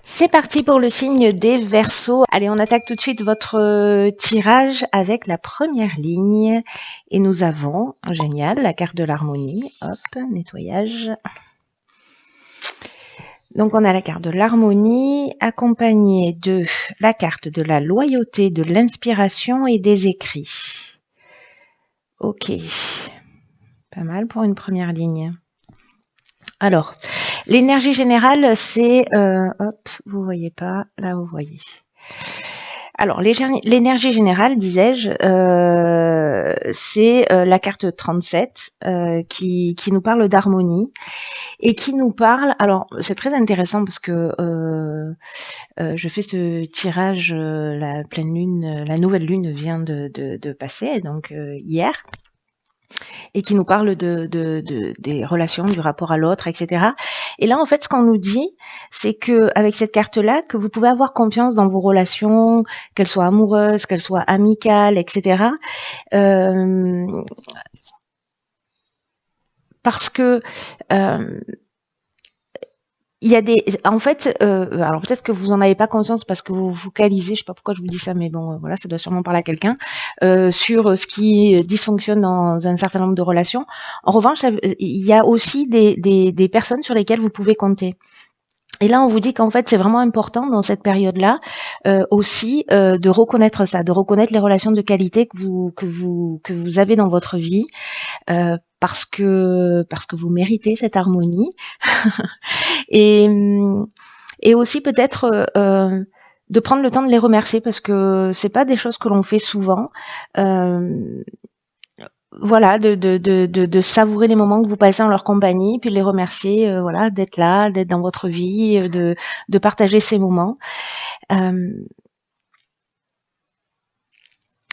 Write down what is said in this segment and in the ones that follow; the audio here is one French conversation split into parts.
C'est parti pour le signe des Verseaux. Allez, on attaque tout de suite votre tirage avec la première ligne. Et nous avons, génial, la carte de l'harmonie. Hop, nettoyage. Donc on a la carte de l'harmonie accompagnée de la carte de la loyauté, de l'inspiration et des écrits. Ok, pas mal pour une première ligne. Alors, l'énergie générale, c'est... hop, vous voyez pas, là vous voyez. Alors, l'énergie générale, disais-je, c'est la carte 37 qui nous parle d'harmonie et qui nous parle... Alors, c'est très intéressant parce que je fais ce tirage, la pleine lune, la nouvelle lune vient de passer, donc hier, et qui nous parle des relations, du rapport à l'autre, etc. Et là, en fait, ce qu'on nous dit, c'est que avec cette carte-là, que vous pouvez avoir confiance dans vos relations, qu'elles soient amoureuses, qu'elles soient amicales, etc. Parce que il y a en fait, alors peut-être que vous en avez pas conscience parce que vous vous focalisez, je sais pas pourquoi je vous dis ça, mais bon, voilà, ça doit sûrement parler à quelqu'un, sur ce qui dysfonctionne dans un certain nombre de relations. En revanche, il y a aussi des personnes sur lesquelles vous pouvez compter. Et là, on vous dit qu'en fait, c'est vraiment important dans cette période-là aussi de reconnaître ça, de reconnaître les relations de qualité que vous avez dans votre vie, parce que vous méritez cette harmonie. et aussi peut-être de prendre le temps de les remercier parce que c'est pas des choses que l'on fait souvent. Voilà, de savourer les moments que vous passez en leur compagnie, puis de les remercier, voilà, d'être là, d'être dans votre vie, de partager ces moments.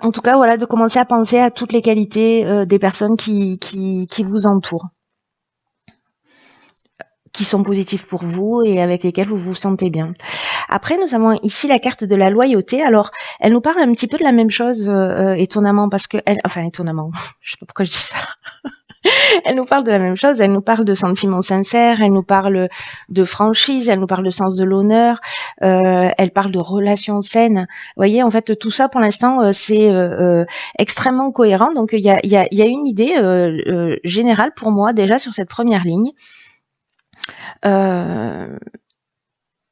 En tout cas, voilà, de commencer à penser à toutes les qualités des personnes qui vous entourent, qui sont positives pour vous et avec lesquelles vous vous sentez bien. Après, nous avons ici la carte de la loyauté. Alors, elle nous parle un petit peu de la même chose, étonnamment, parce que étonnamment, je sais pas pourquoi je dis ça. Elle nous parle de la même chose, elle nous parle de sentiments sincères, elle nous parle de franchise, elle nous parle de sens de l'honneur, elle parle de relations saines. Vous voyez, en fait, tout ça, pour l'instant, c'est extrêmement cohérent. Donc, il y a une idée générale pour moi, déjà, sur cette première ligne.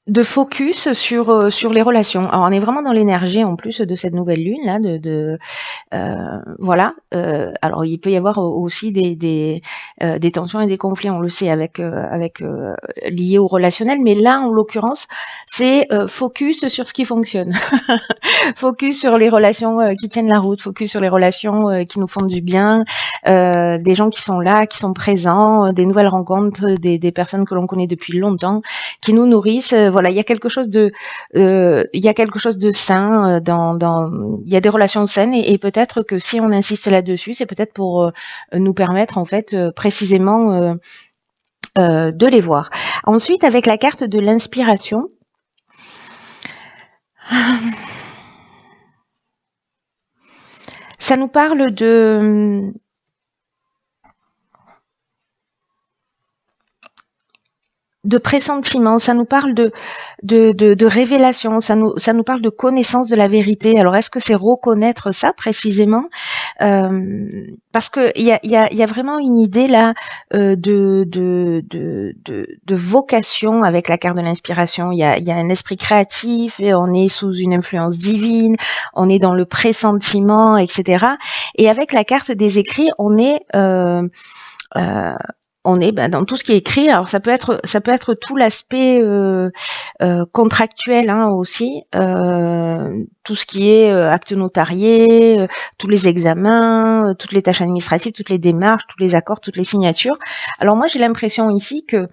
De focus sur les relations. Alors on est vraiment dans l'énergie en plus de cette nouvelle lune là, voilà. Alors il peut y avoir aussi des tensions et des conflits, on le sait, avec liés au relationnel, mais là en l'occurrence c'est focus sur ce qui fonctionne, focus sur les relations qui tiennent la route, focus sur les relations qui nous font du bien, des gens qui sont là, qui sont présents, des nouvelles rencontres, des personnes que l'on connaît depuis longtemps, qui nous nourrissent. Voilà, il y a quelque chose de sain il y a des relations saines et peut-être que si on insiste là-dessus, c'est peut-être pour nous permettre en fait précisément de les voir. Ensuite, avec la carte de l'inspiration, ça nous parle de pressentiment, ça nous parle de révélation, ça nous parle de connaissance de la vérité. Alors est-ce que c'est reconnaître ça précisément, parce que il y a vraiment une idée là de vocation avec la carte de l'inspiration. Il y a un esprit créatif et on est sous une influence divine, on est dans le pressentiment, etc. Et avec la carte des écrits, on est dans tout ce qui est écrit. Alors ça peut être tout l'aspect contractuel aussi, tout ce qui est acte notarié, tous les examens, toutes les tâches administratives, toutes les démarches, tous les accords, toutes les signatures. Alors moi j'ai l'impression ici que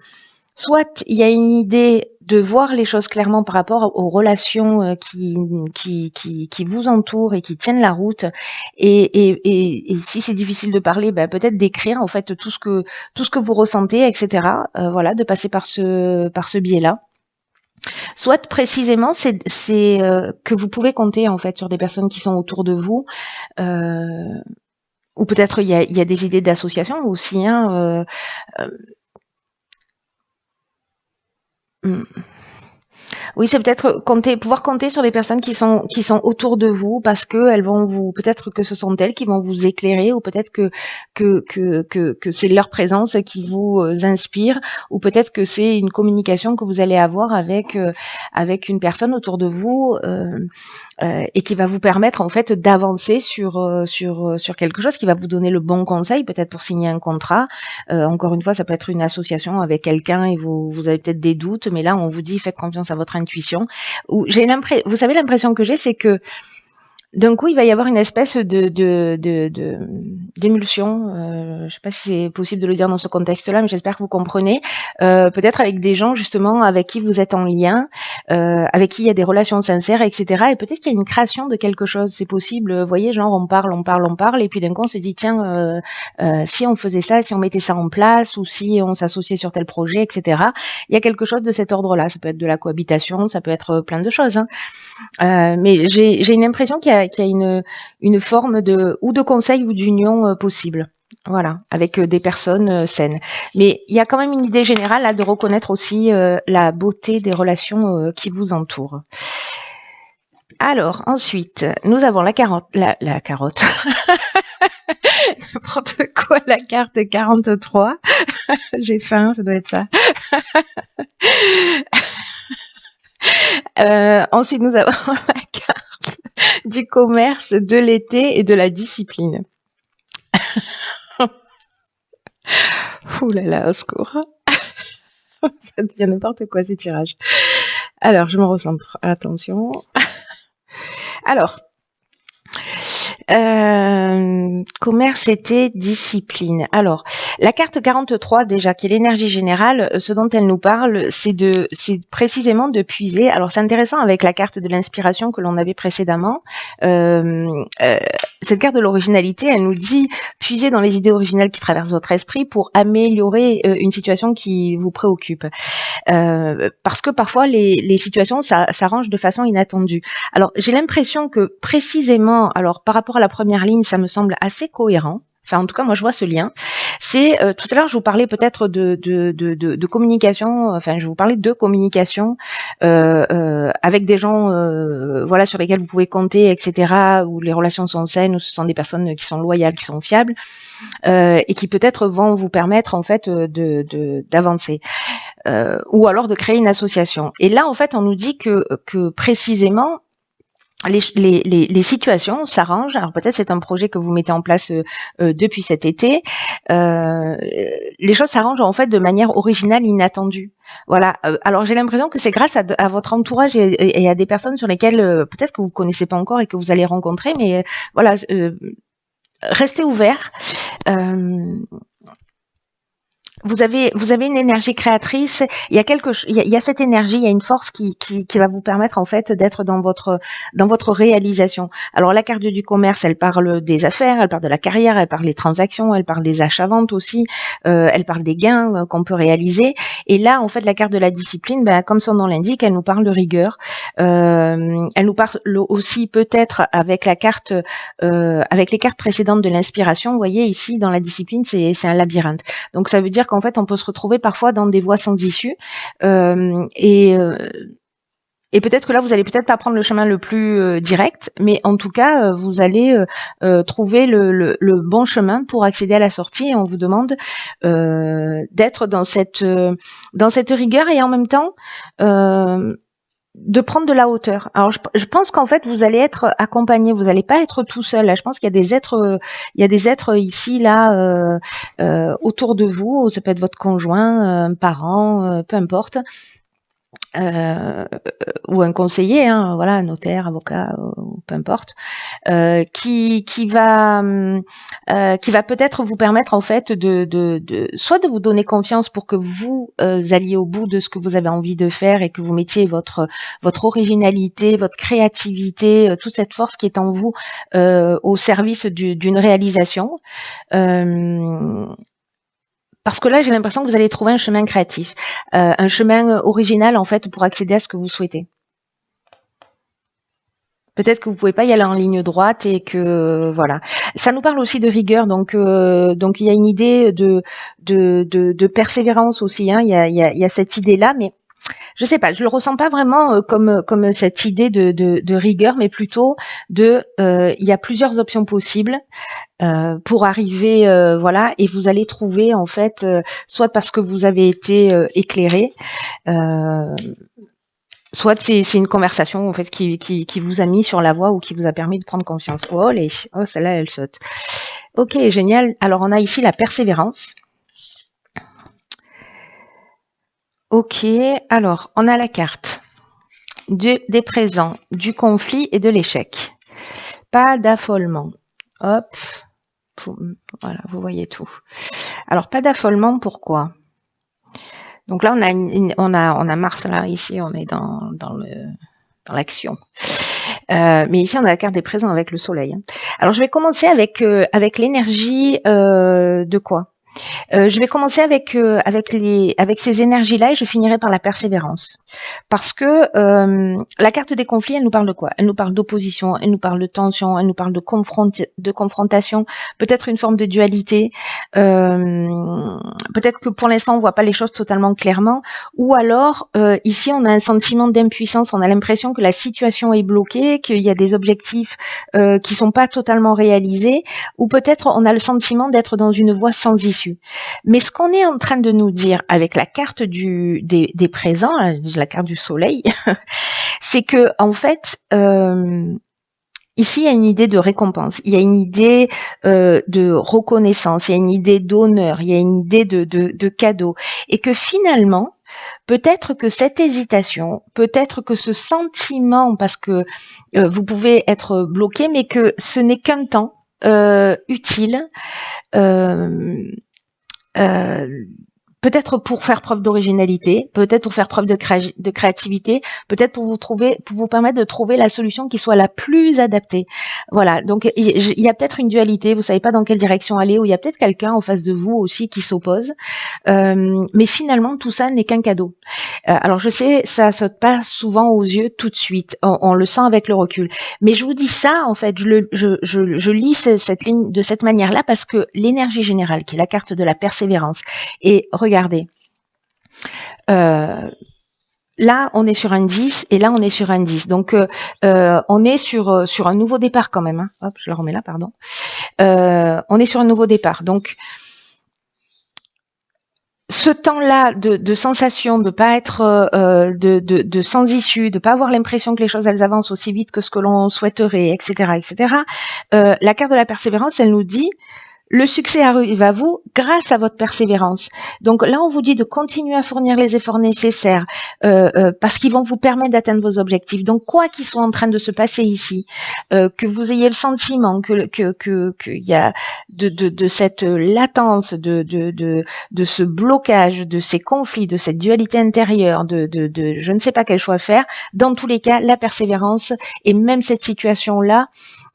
soit il y a une idée de voir les choses clairement par rapport aux relations qui vous entourent et qui tiennent la route, et si c'est difficile de parler, peut-être d'écrire en fait tout ce que vous ressentez, etc. Voilà, de passer par ce biais-là. Soit précisément c'est que vous pouvez compter en fait sur des personnes qui sont autour de vous, ou peut-être il y a des idées d'association aussi, hein. Oui, c'est peut-être pouvoir compter sur les personnes qui sont autour de vous parce que elles vont peut-être que ce sont elles qui vont vous éclairer ou peut-être que c'est leur présence qui vous inspire ou peut-être que c'est une communication que vous allez avoir avec une personne autour de vous et qui va vous permettre en fait d'avancer sur quelque chose, qui va vous donner le bon conseil, peut-être pour signer un contrat. Encore une fois, ça peut être une association avec quelqu'un et vous avez peut-être des doutes, mais là on vous dit faites confiance à votre intuition. Ou vous savez, l'impression que j'ai, c'est que d'un coup, il va y avoir une espèce d'émulsion. Je ne sais pas si c'est possible de le dire dans ce contexte-là, mais j'espère que vous comprenez. Peut-être avec des gens justement avec qui vous êtes en lien, avec qui il y a des relations sincères, etc. Et peut-être qu'il y a une création de quelque chose. C'est possible. Vous voyez, genre on parle, et puis d'un coup on se dit tiens, si on faisait ça, si on mettait ça en place, ou si on s'associait sur tel projet, etc. Il y a quelque chose de cet ordre-là. Ça peut être de la cohabitation, ça peut être plein de choses. Hein. Mais j'ai une impression qu'il y a une forme de conseil ou d'union possible. Voilà, avec des personnes saines. Mais il y a quand même une idée générale là de reconnaître aussi la beauté des relations qui vous entourent. Alors, ensuite, nous avons la carotte. N'importe quoi, la carte 43. J'ai faim, ça doit être ça. Ensuite, nous avons la carte du commerce, de l'été et de la discipline. Ouh là là, au secours. Ça devient n'importe quoi ces tirages. Alors, je me recentre. Attention. Alors, commerce, été, discipline. Alors, la carte 43 déjà, qui est l'énergie générale, ce dont elle nous parle, c'est précisément de puiser. Alors, c'est intéressant avec la carte de l'inspiration que l'on avait précédemment. Cette carte de l'originalité, elle nous dit puiser dans les idées originales qui traversent votre esprit pour améliorer une situation qui vous préoccupe. Parce que parfois les situations s'arrangent de façon inattendue. Alors j'ai l'impression que précisément, alors par rapport à la première ligne, ça me semble assez cohérent. Enfin, en tout cas, moi, je vois ce lien. C'est tout à l'heure, je vous parlais peut-être de communication. Enfin, je vous parlais de communication avec des gens, voilà, sur lesquels vous pouvez compter, etc. Où les relations sont saines, où ce sont des personnes qui sont loyales, qui sont fiables, et qui peut-être vont vous permettre en fait d'avancer. Ou alors de créer une association. Et là, en fait, on nous dit que précisément, les situations s'arrangent. Alors peut-être c'est un projet que vous mettez en place depuis cet été. Les choses s'arrangent en fait de manière originale, inattendue. Voilà. Alors j'ai l'impression que c'est grâce à votre entourage et à des personnes sur lesquelles peut-être que vous connaissez pas encore et que vous allez rencontrer. Mais voilà, restez ouverts. Vous avez une énergie créatrice. Il y a cette énergie, il y a une force qui va vous permettre en fait d'être dans votre réalisation. Alors la carte du commerce, elle parle des affaires, elle parle de la carrière, elle parle des transactions, elle parle des achats-ventes aussi, elle parle des gains qu'on peut réaliser. Et là, en fait, la carte de la discipline, comme son nom l'indique, elle nous parle de rigueur. Elle nous parle aussi peut-être avec la carte, avec les cartes précédentes de l'inspiration. Vous voyez ici dans la discipline, c'est un labyrinthe. Donc ça veut dire qu'en fait, on peut se retrouver parfois dans des voies sans issue. Et peut-être que là, vous allez peut-être pas prendre le chemin le plus direct, mais en tout cas, vous allez trouver le bon chemin pour accéder à la sortie. Et on vous demande d'être dans cette rigueur et en même temps de prendre de la hauteur. Alors je pense qu'en fait vous allez être accompagné, vous n'allez pas être tout seul. Là, je pense qu'il y a des êtres ici là autour de vous. Ça peut être votre conjoint, un parent, peu importe. Ou un conseiller, hein, voilà, un notaire, avocat, peu importe, qui va peut-être vous permettre en fait soit de vous donner confiance pour que vous alliez au bout de ce que vous avez envie de faire et que vous mettiez votre originalité, votre créativité, toute cette force qui est en vous au service d'une réalisation. Parce que là, j'ai l'impression que vous allez trouver un chemin créatif, un chemin original en fait pour accéder à ce que vous souhaitez. Peut-être que vous pouvez pas y aller en ligne droite et que voilà. Ça nous parle aussi de rigueur, donc il y a une idée de persévérance aussi. Hein, il y a cette idée là, mais je sais pas, je le ressens pas vraiment comme cette idée de rigueur, mais plutôt il y a plusieurs options possibles pour arriver, voilà, et vous allez trouver en fait, soit parce que vous avez été éclairé, soit c'est une conversation en fait qui vous a mis sur la voie ou qui vous a permis de prendre confiance. Oh, celle-là elle saute. Ok, génial. Alors on a ici la persévérance. Ok, alors on a la carte des présents, du conflit et de l'échec. Pas d'affolement. Hop, voilà, vous voyez tout. Alors pas d'affolement, pourquoi? Donc là on a Mars là, ici on est dans l'action. Mais ici on a la carte des présents avec le soleil. Alors je vais commencer avec l'énergie de quoi? Je vais commencer avec ces énergies-là et je finirai par la persévérance. Parce que la carte des conflits, elle nous parle de quoi? Elle nous parle d'opposition, elle nous parle de tension, elle nous parle de confrontation, peut-être une forme de dualité. Peut-être que pour l'instant on voit pas les choses totalement clairement, ou alors ici on a un sentiment d'impuissance, on a l'impression que la situation est bloquée, qu'il y a des objectifs qui sont pas totalement réalisés, ou peut-être on a le sentiment d'être dans une voie sans issue. Mais ce qu'on est en train de nous dire avec la carte des présents, la carte du soleil, c'est que en fait, ici il y a une idée de récompense, il y a une idée de reconnaissance, il y a une idée d'honneur, il y a une idée de cadeau, et que finalement, peut-être que cette hésitation, peut-être que ce sentiment, parce que vous pouvez être bloqué, mais que ce n'est qu'un temps utile. Peut-être pour faire preuve d'originalité, peut-être pour faire preuve de créativité, peut-être pour vous permettre de trouver la solution qui soit la plus adaptée. Voilà, donc il y a peut-être une dualité, vous savez pas dans quelle direction aller, ou il y a peut-être quelqu'un en face de vous aussi qui s'oppose, mais finalement tout ça n'est qu'un cadeau. Alors je sais, ça saute pas souvent aux yeux tout de suite, on le sent avec le recul, mais je vous dis ça en fait, je lis cette ligne de cette manière-là parce que l'énergie générale, qui est la carte de la persévérance, et regardez, là on est sur un 10 et là on est sur un 10, donc on est sur un nouveau départ quand même, hein. Hop, je le remets là, pardon. On est sur un nouveau départ, donc ce temps-là de sensation, de pas être de sans issue, de pas avoir l'impression que les choses elles avancent aussi vite que ce que l'on souhaiterait, etc., etc. La carte de la persévérance, elle nous dit: le succès arrive à vous grâce à votre persévérance. Donc là, on vous dit de continuer à fournir les efforts nécessaires parce qu'ils vont vous permettre d'atteindre vos objectifs. Donc quoi qu'il soit en train de se passer ici, que vous ayez le sentiment qu'il y a de cette latence, de ce blocage, de ces conflits, de cette dualité intérieure, de je ne sais pas quel choix faire, dans tous les cas, la persévérance et même cette situation-là,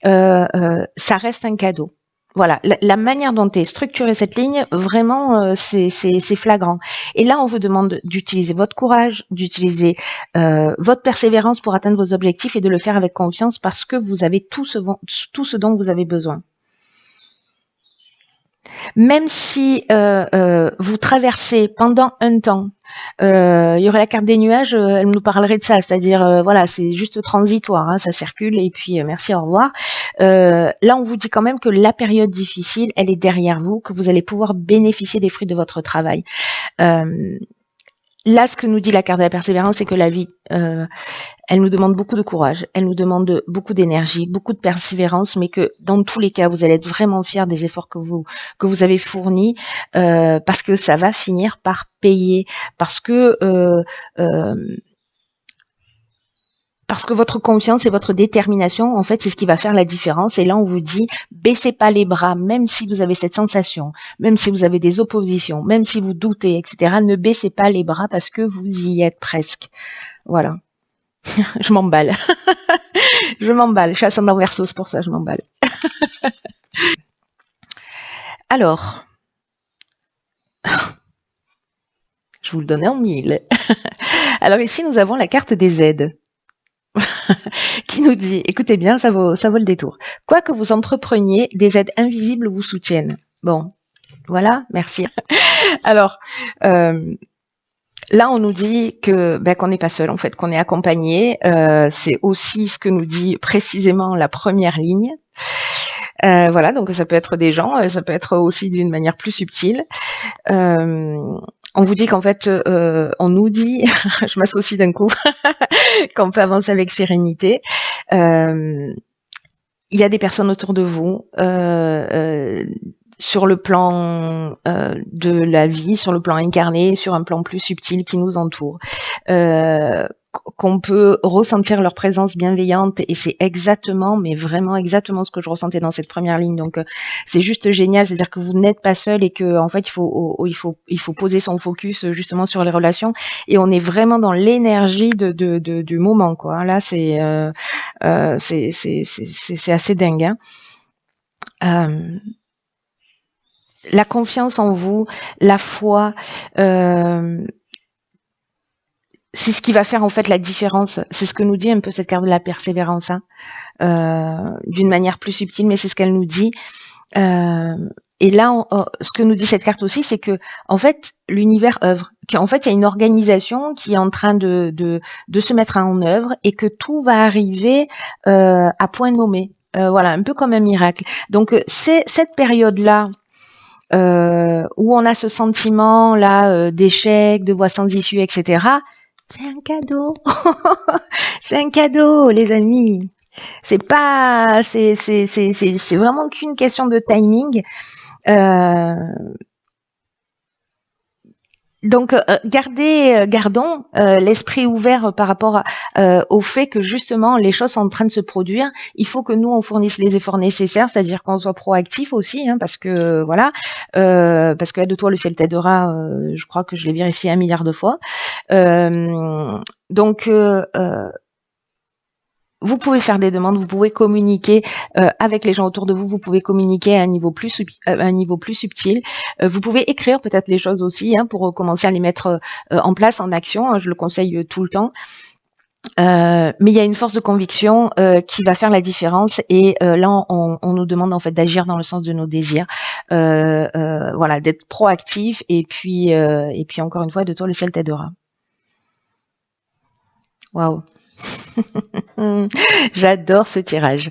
ça reste un cadeau. Voilà, la manière dont est structurée cette ligne, vraiment, c'est flagrant. Et là, on vous demande d'utiliser votre courage, d'utiliser votre persévérance pour atteindre vos objectifs et de le faire avec confiance parce que vous avez tout ce dont vous avez besoin. Même si vous traversez pendant un temps, il y aurait la carte des nuages, elle nous parlerait de ça, c'est-à-dire voilà, c'est juste transitoire, hein, ça circule et puis merci, au revoir. Là, on vous dit quand même que la période difficile, elle est derrière vous, que vous allez pouvoir bénéficier des fruits de votre travail. Là, ce que nous dit la carte de la persévérance, c'est que la vie, elle nous demande beaucoup de courage, elle nous demande beaucoup d'énergie, beaucoup de persévérance, mais que dans tous les cas, vous allez être vraiment fiers des efforts que vous avez fournis, parce que ça va finir par payer, parce que votre confiance et votre détermination, en fait, c'est ce qui va faire la différence. Et là, on vous dit, baissez pas les bras, même si vous avez cette sensation, même si vous avez des oppositions, même si vous doutez, etc. Ne baissez pas les bras parce que vous y êtes presque. Voilà. Je m'emballe. Je m'emballe. Je suis ascendant Verseau, c'est pour ça que je m'emballe. Alors, je vous le donnais en 1000. Alors ici, nous avons la carte des aides. Qui nous dit, écoutez bien, ça vaut le détour. Quoi que vous entrepreniez, des aides invisibles vous soutiennent. Bon, voilà, merci. Alors, Là, on nous dit que qu'on n'est pas seul, en fait, qu'on est accompagné. C'est aussi ce que nous dit précisément la première ligne. Voilà, donc ça peut être des gens, ça peut être aussi d'une manière plus subtile. On vous dit qu'en fait, on nous dit, je m'associe d'un coup, qu'on peut avancer avec sérénité. Il y a des personnes autour de vous, sur le plan de la vie, sur le plan incarné, sur un plan plus subtil qui nous entoure. Qu'on peut ressentir leur présence bienveillante, et c'est exactement, mais vraiment exactement ce que je ressentais dans cette première ligne. Donc c'est juste génial, c'est-à-dire que vous n'êtes pas seul et que en fait il faut poser son focus justement sur les relations, et on est vraiment dans l'énergie du moment, quoi. Là c'est assez dingue, hein. La confiance en vous, la foi, c'est ce qui va faire en fait la différence. C'est ce que nous dit un peu cette carte de la persévérance, hein, d'une manière plus subtile, mais c'est ce qu'elle nous dit. Et là, ce que nous dit cette carte aussi, c'est que en fait l'univers œuvre, qu'en fait il y a une organisation qui est en train de se mettre en œuvre, et que tout va arriver à point nommé. Voilà, un peu comme un miracle. Donc c'est cette période-là où on a ce sentiment là d'échec, de voie sans issue, etc. C'est un cadeau. C'est un cadeau, les amis. C'est vraiment qu'une question de timing. Donc, gardons l'esprit ouvert par rapport au fait que justement les choses sont en train de se produire. Il faut que nous on fournisse les efforts nécessaires, c'est-à-dire qu'on soit proactif aussi, hein, parce que voilà, parce que aide-toi le ciel t'aidera. Je crois que je l'ai vérifié 1 milliard de fois. Donc vous pouvez faire des demandes, vous pouvez communiquer avec les gens autour de vous, vous pouvez communiquer à un niveau plus subtil. Vous pouvez écrire peut-être les choses aussi, hein, pour commencer à les mettre en place, en action, hein, je le conseille tout le temps. Mais il y a une force de conviction qui va faire la différence, et là on nous demande en fait d'agir dans le sens de nos désirs, voilà, d'être proactif, et puis encore une fois, de toi le ciel t'aidera. Waouh. J'adore ce tirage.